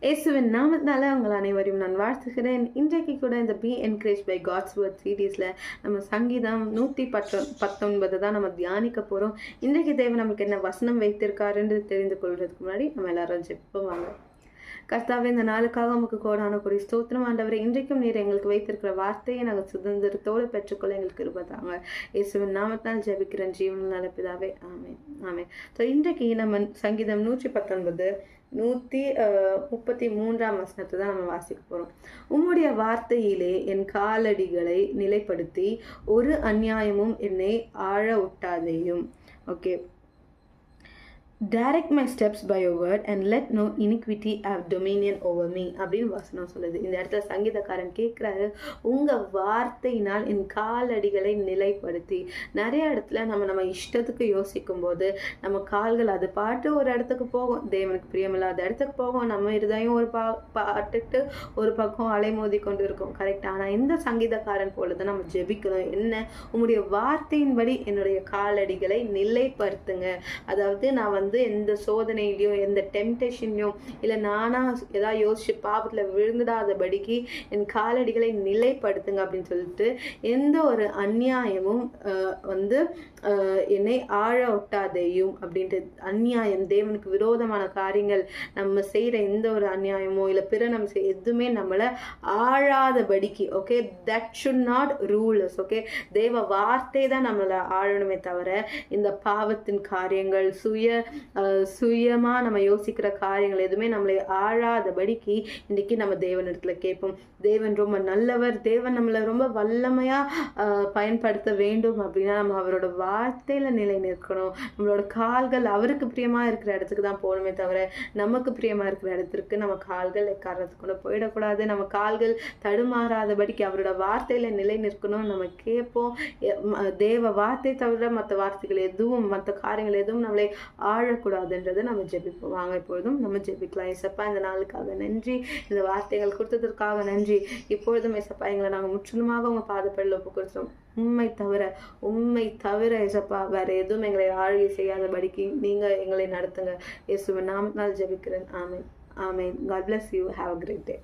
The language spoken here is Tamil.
இயேசுவின் நாமத்தினால உங்கள் அனைவரையும் நான் வாழ்த்துகிறேன். இன்றைக்கு கூட இந்த be encourage by God's word சீரீஸில் நம்ம சங்கீதம் 119 தான் நம்ம தியானிக்க போகிறோம். இன்றைக்கு தேவன் நமக்கு என்ன வசனம் வைத்திருக்காருன்னு தெரிந்து கொள்வதற்கு முன்னாடி நம்ம எல்லாரும் ஜெபிப்போம். கர்த்தாவே, இந்த நாளுக்காக உமக்கு கோடான கொடி ஸ்தோத்திரம். ஆண்டவரே, இன்றைக்கும் நீர் எங்களுக்கு வைத்திருக்கிற வார்த்தையை நாங்கள் சுதந்திரத்தோடு பெற்றுக்கொள்ள எங்களுக்கு இருப்பதாங்க. இயேசுவின் நாமத்தால் ஜெபிக்கிறேன் ஜீவன் நல்ல பிதாவே, ஆமென் ஆமென். ஸோ இன்றைக்கு நம்ம சங்கீதம் 119 133 வசனத்தை தான் நம்ம வாசிக்க போகிறோம். உம்முடைய வார்த்தையிலே என் காலடிகளை நிலைப்படுத்தி ஒரு அநியாயமும் என்னை ஆழ விட்டாதேயும். Okay, direct my steps by your word and let no iniquity have dominion over me அப்படின்னு வசனம் சொல்லுது. இந்த இடத்துல சங்கீதக்காரன் கேட்குறாரு, உங்கள் வார்த்தையினால் என் காலடிகளை நிலைப்படுத்தி. நிறைய இடத்துல நம்ம இஷ்டத்துக்கு யோசிக்கும் போது நம்ம கால்கள் அது பாட்டு ஒரு இடத்துக்கு போகும், தேவனுக்கு பிரியமில்லாத இடத்துக்கு போகும், நம்ம இருதையும் ஒரு பாட்டுட்டு ஒரு பக்கம் அலைமோதி கொண்டு இருக்கும். கரெக்ட். ஆனால் இந்த சங்கீதக்காரன் போல தான் நம்ம ஜெபிக்கணும். என்ன? உங்களுடைய வார்த்தையின்படி என்னுடைய காலடிகளை நிலைப்படுத்துங்க. அதாவது நான் எந்த சோதனையிலையும் எந்த டெம்டேஷன்லையும் இல்லை நானா ஏதாவது யோசிச்சு பாவத்தில் விழுந்துடாதபடிக்கு என் காலடிகளை நிலைப்படுத்துங்க அப்படின்னு சொல்லிட்டு, எந்த ஒரு அநியாயமும் என்னை ஆழ ஒட்டாதேயும் அப்படின்ட்டு. அநியாயம், தேவனுக்கு விரோதமான காரியங்கள், நம்ம செய்கிற எந்த ஒரு அநியாயமோ இல்லை பிற நம்ம எதுவுமே நம்மளை ஆழாதபடிக்கு. Okay, that should not rule us. Okay, தேவ வார்த்தை தான் நம்மளை ஆழணுமே தவிர இந்த பாவத்தின் காரியங்கள் சுயமா நம்ம யோசிக்கிற காரியங்கள் எதுவுமே நம்மளை ஆழாதபடிக்கு இன்னைக்கு நம்ம தேவனிடத்துல கேட்போம். தேவன் ரொம்ப நல்லவர். தேவன் நம்மளை ரொம்ப வல்லமையா பயன்படுத்த வேண்டும் அப்படின்னா நம்ம அவரோட வார்த்தையில நிலை நிற்கணும். நம்மளோட கால்கள் அவருக்கு பிரியமா இருக்கிற இடத்துக்கு தான் போகணுமே தவிர நமக்கு பிரியமா இருக்கிற இடத்துக்கு நம்ம கால்கள் எக்காரணத்துக்கு கூட போயிடக்கூடாது. நம்ம கால்கள் தடுமாறாதபடிக்கு அவரோட வார்த்தையில நிலை நிற்கணும். நம்ம கேட்போம். தேவ வார்த்தை தவிர மற்ற வார்த்தைகள் எதுவும், மற்ற காரியங்கள் எதுவும் நம்மளை ஆழக்கூடாதுன்றதை நம்ம ஜெபிப்போம். வாங்க இப்பொழுதும் நம்ம ஜெபிக்கலாம். ஏசப்பா, இந்த நாளுக்காக நன்றி, இந்த வார்த்தைகள் கொடுத்ததற்காக நன்றி. இப்பொழுதும் ஏசப்பா, எங்களை நாங்கள் முற்றிலுமாக உங்க பாதப்படியில் ஒப்பு கொடுத்தோம். உண்மை தவிர ஏசப்பா வேற எதுவும் எங்களை ஆழ்கை செய்யாதபடிக்கு நீங்க எங்களை நடத்துங்க. இயேசுவின் நாமத்தினால் ஜெபிக்கிறேன். ஆமென் ஆமென். God bless you. Have a great day.